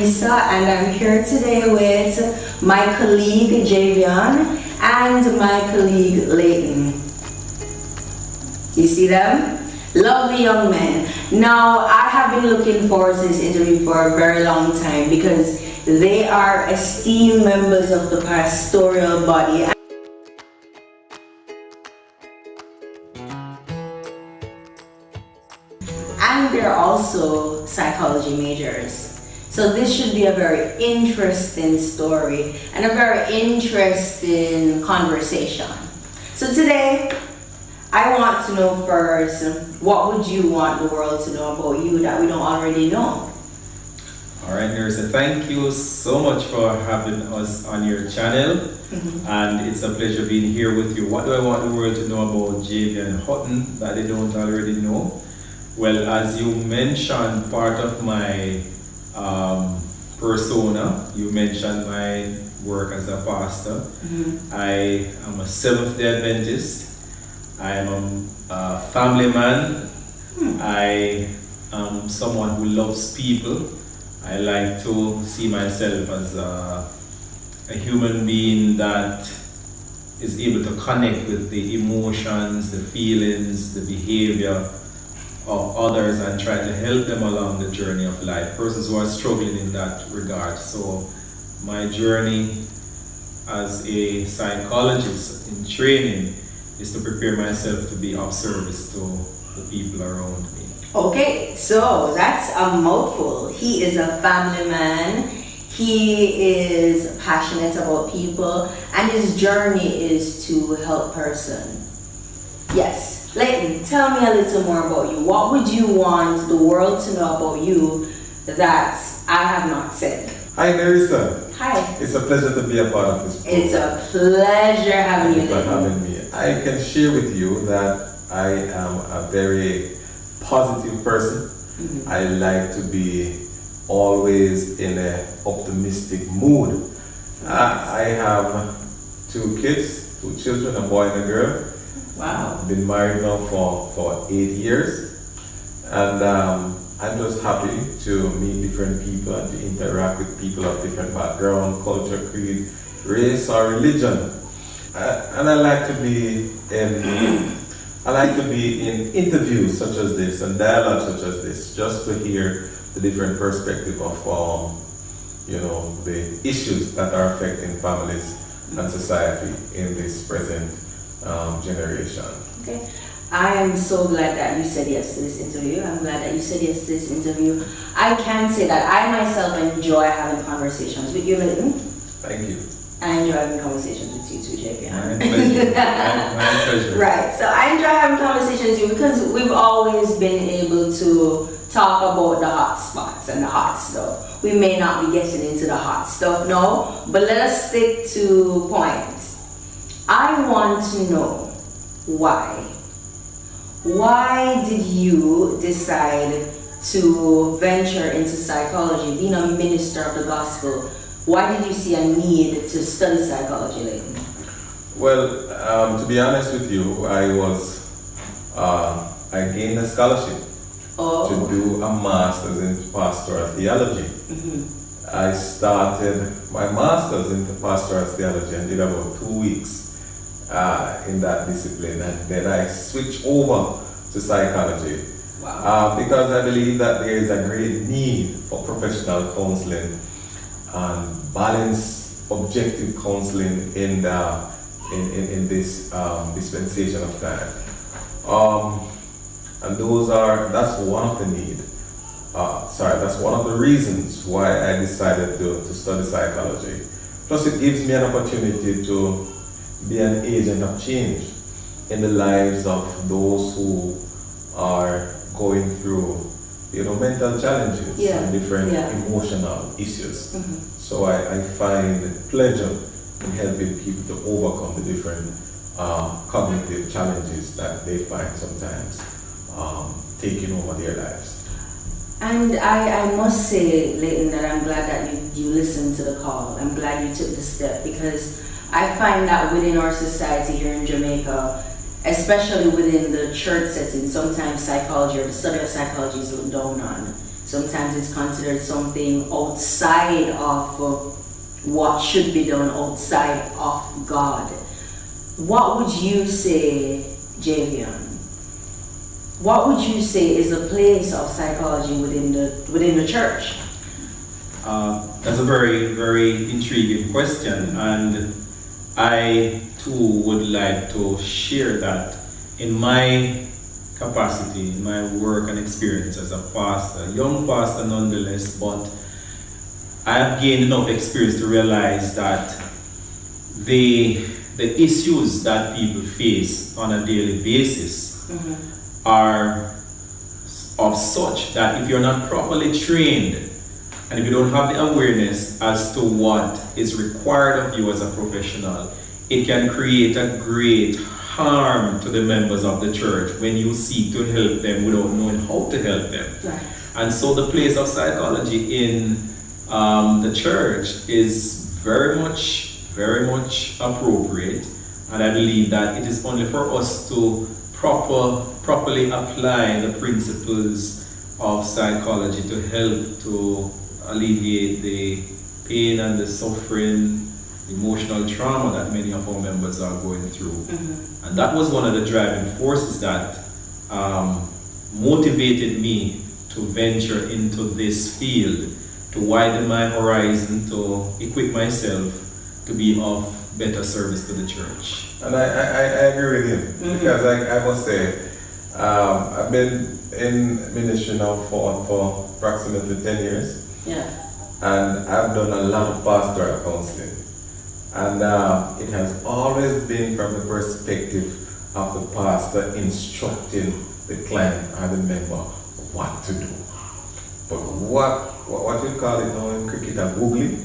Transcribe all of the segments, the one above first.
Lisa, and I'm here today with my colleague Javion and my colleague Leighton. You see them? Lovely young men. Now, I have been looking forward to this interview for a very long time because they are esteemed members of the pastoral body. And they're also psychology majors. So this should be a very interesting story and a very interesting conversation. So today, I want to know first, what would you want the world to know about you that we don't already know? All right, Nerissa, thank you so much for having us on your channel. And it's a pleasure being here with you. What do I want the world to know about Javion and Hutton that they don't already know? Well, as you mentioned, part of my persona, you mentioned my work as a pastor. I am a Seventh-day Adventist. I am a family man. I am someone who loves people. I like to see myself as a human being that is able to connect with the emotions, the feelings, the behavior of others and try to help them along the journey of life, persons who are struggling in that regard. So my journey as a psychologist in training is to prepare myself to be of service to the people around me. Okay, so that's a mouthful. He is a family man. He is passionate about people, and his journey is to help person. Yes, Leighton, tell me a little more about you. What would you want the world to know about you that I have not said? Hi, Nerissa. Hi. It's a pleasure to be a part of this program. It's a pleasure having you, Thank you for Leighton. having me. I can share with you that I am a very positive person. I like to be always in an optimistic mood. I have two kids, two children, a boy and a girl. Wow. I've been married now for 8 years. And I'm just happy to meet different people and to interact with people of different background, culture, creed, race, or religion. And I like to be in interviews such as this and dialogue such as this, just to hear the different perspective of the issues that are affecting families and society in this present generation. Okay. I am so glad that you said yes to this interview. I'm glad that you said yes to this interview. I can say that I myself enjoy having conversations with you, Leighton. Thank you. I enjoy having conversations with you too, JP. My pleasure. Right, so I enjoy having conversations with you because we've always been able to talk about the hot spots and the hot stuff. We may not be getting into the hot stuff now, but let us stick to points. I want to know why. Why did you decide to venture into psychology, being a minister of the gospel? Why did you see a need to study psychology, Leighton? Well, to be honest with you, I gained a scholarship to do a master's in pastoral theology. I started my master's in pastoral theology and did about 2 weeks in that discipline, and then I switched over to psychology. Wow. Because I believe that there is a great need for professional counseling and balanced, objective counseling in this dispensation of time. And that's one of the need. That's one of the reasons why I decided to study psychology. Plus, it gives me an opportunity to be an agent of change in the lives of those who are going through, mental challenges and different emotional issues. So I find pleasure in helping people to overcome the different cognitive challenges that they find sometimes taking over their lives. And I must say, Leighton, that I'm glad that you listened to the call. I'm glad you took the step because I find that within our society here in Jamaica, especially within the church setting, sometimes psychology or the study of psychology is looked down on. Sometimes it's considered something outside of what should be done outside of God. What would you say, Javion? What would you say is the place of psychology within the church? That's a very, very intriguing question, and I too would like to share that in my capacity, in my work and experience as a pastor, young pastor nonetheless, but I have gained enough experience to realize that the issues that people face on a daily basis are of such that if you're not properly trained and if you don't have the awareness as to what is required of you as a professional, it can create a great harm to the members of the church when you seek to help them without knowing how to help them. Right. And so the place of psychology in the church is very much appropriate, and I believe that it is only for us to properly apply the principles of psychology to help to alleviate the pain and the suffering, emotional trauma that many of our members are going through. And that was one of the driving forces that motivated me to venture into this field, to widen my horizon, to equip myself to be of better service to the church. And I agree with him, because I must say, I've been in ministry now for approximately 10 years. Yeah. And I've done a lot of pastoral counseling. And it has always been from the perspective of the pastor instructing the client or the member what to do. But what we call it now in cricket a googly,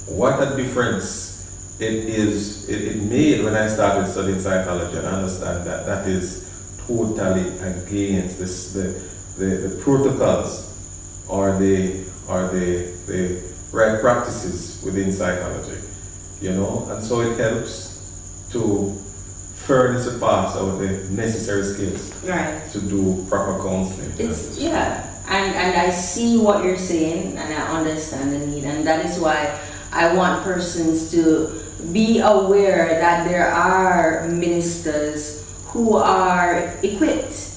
what a difference it made when I started studying psychology, and I understand that that is totally against the protocols or the right practices within psychology, you know, and so it helps to furnish a path of the necessary skills to do proper counseling. It's and I see what you're saying, and I understand the need, and that is why I want persons to be aware that there are ministers who are equipped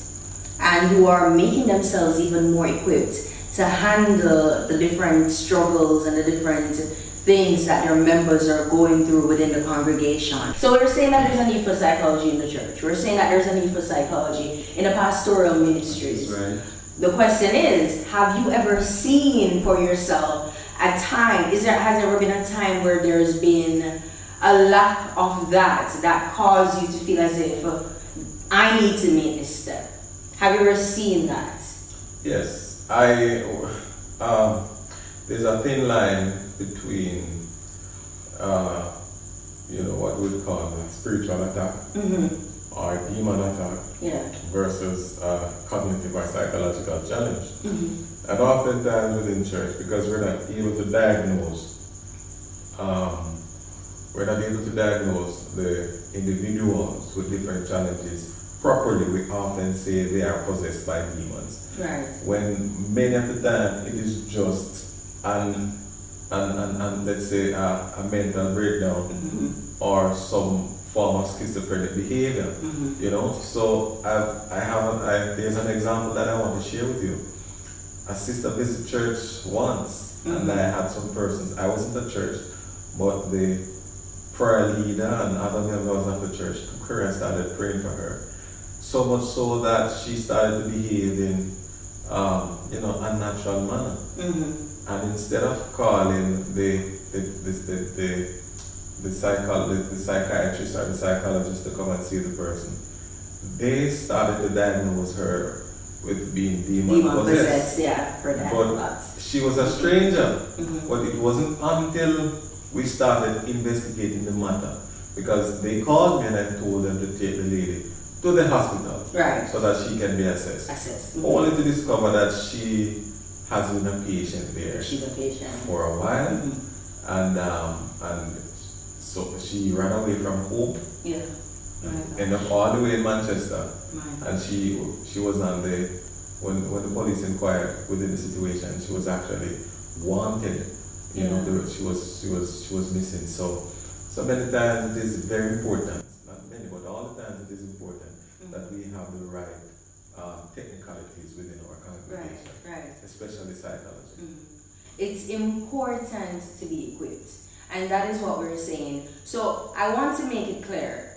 and who are making themselves even more equipped to handle the different struggles and the different things that their members are going through within the congregation. So we're saying that there's a need for psychology in the church. We're saying that there's a need for psychology in the pastoral ministries. Right. The question is, have you ever seen for yourself a time, has there ever been a time where there's been a lack of that caused you to feel as if I need to make this step? Have you ever seen that? Yes, there's a thin line between, what we call a spiritual attack or demon attack versus cognitive or psychological challenge. And oftentimes within church, because we're not able to diagnose the individuals with different challenges properly, we often say they are possessed by demons. Right. When many of the time it is just an let's say a mental breakdown or some form of schizophrenic behavior. You know, so there's an example that I want to share with you. A sister visited church once, and I had some persons. I wasn't at church, but the prayer leader and other members of the church took her and started praying for her. So much so that she started to behave in, unnatural manner. And instead of calling the psychiatrist or the psychologist to come and see the person, they started to diagnose her with being demon possessed. But she was a stranger. But it wasn't until we started investigating the matter, because they called me and I told them to take the lady to the hospital so that she can be assessed. Only to discover that she has been a patient there. She's a patient for a while, and so she ran away from home. Ended up all the way in Manchester, and she was on the when the police inquired within the situation, she was actually wanted. You know, she was missing. So many times it is very important, not many, but all the times it is important that we have the right technicalities within our congregation, Right. especially psychology. It's important to be equipped, and that is what we're saying. So I want to make it clear,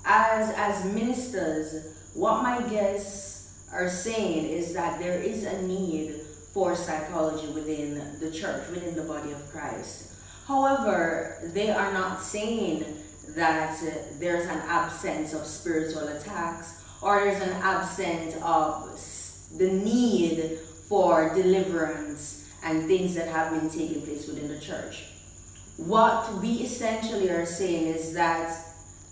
as ministers, what my guests are saying is that there is a need for psychology within the church, within the body of Christ. However, they are not saying that there's an absence of spiritual attacks, or there's an absence of the need for deliverance and things that have been taking place within the church. What we essentially are saying is that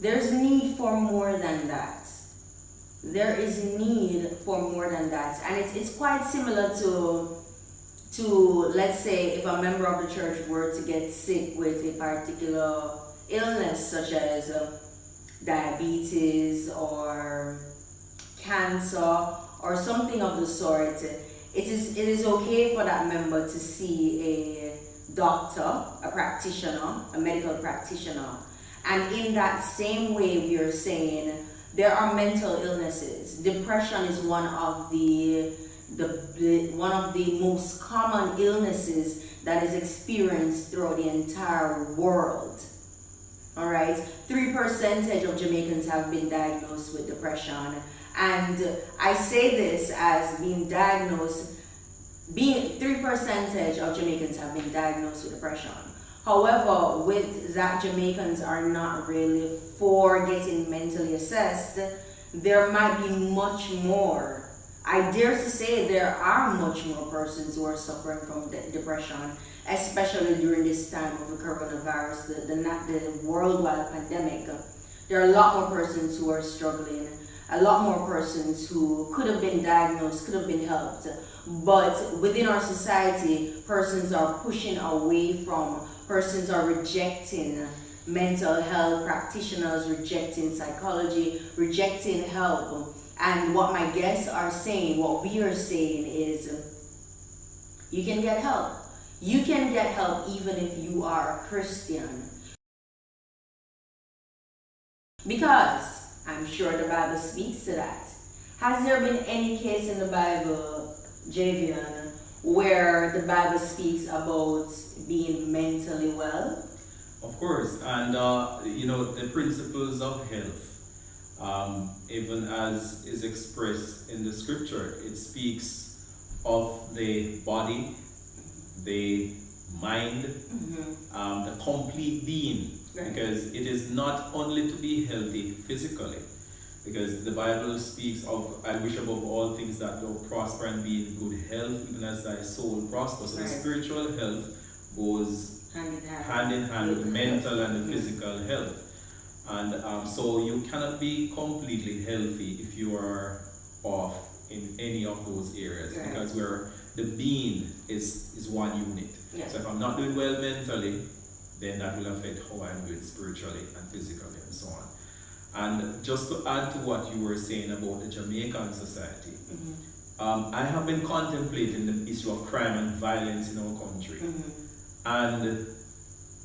there's need for more than that. There is need for more than that. And it's quite similar to, let's say, if a member of the church were to get sick with a particular illness, such as diabetes or cancer or something of the sort. It is okay for that member to see a doctor, a practitioner, a medical practitioner. And in that same way, we are saying there are mental illnesses. Depression is one of the most common illnesses that is experienced throughout the entire world. All right, 3% of Jamaicans have been diagnosed with depression. And I say this as being 3% of Jamaicans have been diagnosed with depression. However, with that, Jamaicans are not really for getting mentally assessed. There might be much more. I dare to say there are much more persons who are suffering from depression, especially during this time of the coronavirus, the worldwide pandemic. There are a lot more persons who are struggling, a lot more persons who could have been diagnosed, could have been helped. But within our society, persons are pushing away from, persons are rejecting mental health practitioners, rejecting psychology, rejecting help. And what my guests are saying, what we are saying is, you can get help. You can get help even if you are a Christian. Because I'm sure the Bible speaks to that. Has there been any case in the Bible, Javian, where the Bible speaks about being mentally well? Of course, and the principles of health, even as is expressed in the scripture, it speaks of the body, the mind, the complete being. Right. Because it is not only to be healthy physically, because the Bible speaks of, I wish above all things that thou prosper and be in good health, even as thy soul prospers. So right. The spiritual health goes hand in hand with the mental and the physical health. And so you cannot be completely healthy if you are off in any of those areas, right. Because where the being is one unit. Yeah. So if I'm not doing well mentally, then that will affect how I'm doing spiritually and physically and so on. And just to add to what you were saying about the Jamaican society, I have been contemplating the issue of crime and violence in our country. And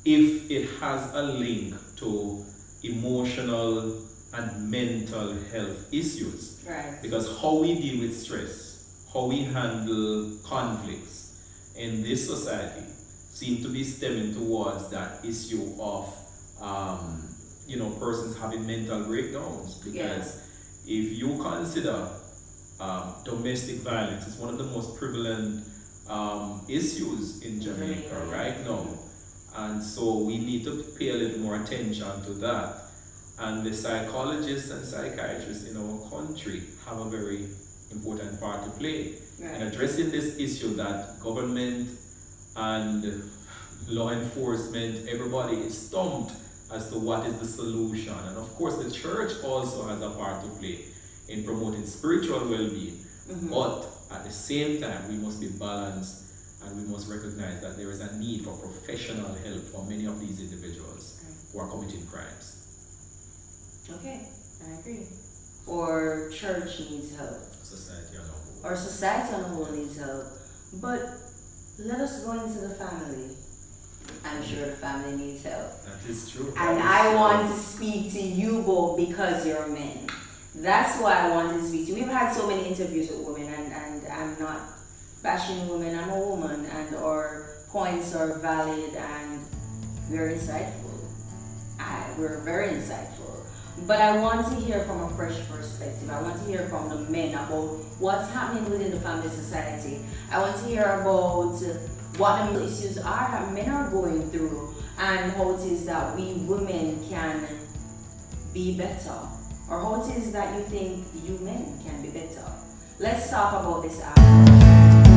if it has a link to emotional and mental health issues, right. Because how we deal with stress, how we handle conflicts in this society seem to be stemming towards that issue of persons having mental breakdowns. Because if you consider domestic violence, it's one of the most prevalent issues in Jamaica right now. And so we need to pay a little more attention to that. And the psychologists and psychiatrists in our country have a very important part to play in addressing this issue that government and law enforcement, everybody is stumped as to what is the solution. And of course the church also has a part to play in promoting spiritual well-being. But at the same time, we must be balanced and we must recognize that there is a need for professional help for many of these individuals who are committing crimes. Okay, I agree. Or church needs help. Society as a whole. Our society on the whole needs help. But let us go into the family. I'm sure the family needs help. That is true. And I want to speak to you both because you're men. That's why I wanted to speak to you. We've had so many interviews with women, and I'm not bashing women, I'm a woman, and our points are valid and we're insightful. We're very insightful. But I want to hear from a fresh perspective. I want to hear from the men about what's happening within the family society. I want to hear about what the issues are that men are going through and how it is that we women can be better, or how it is that you think you men can be better. Let's talk about this after.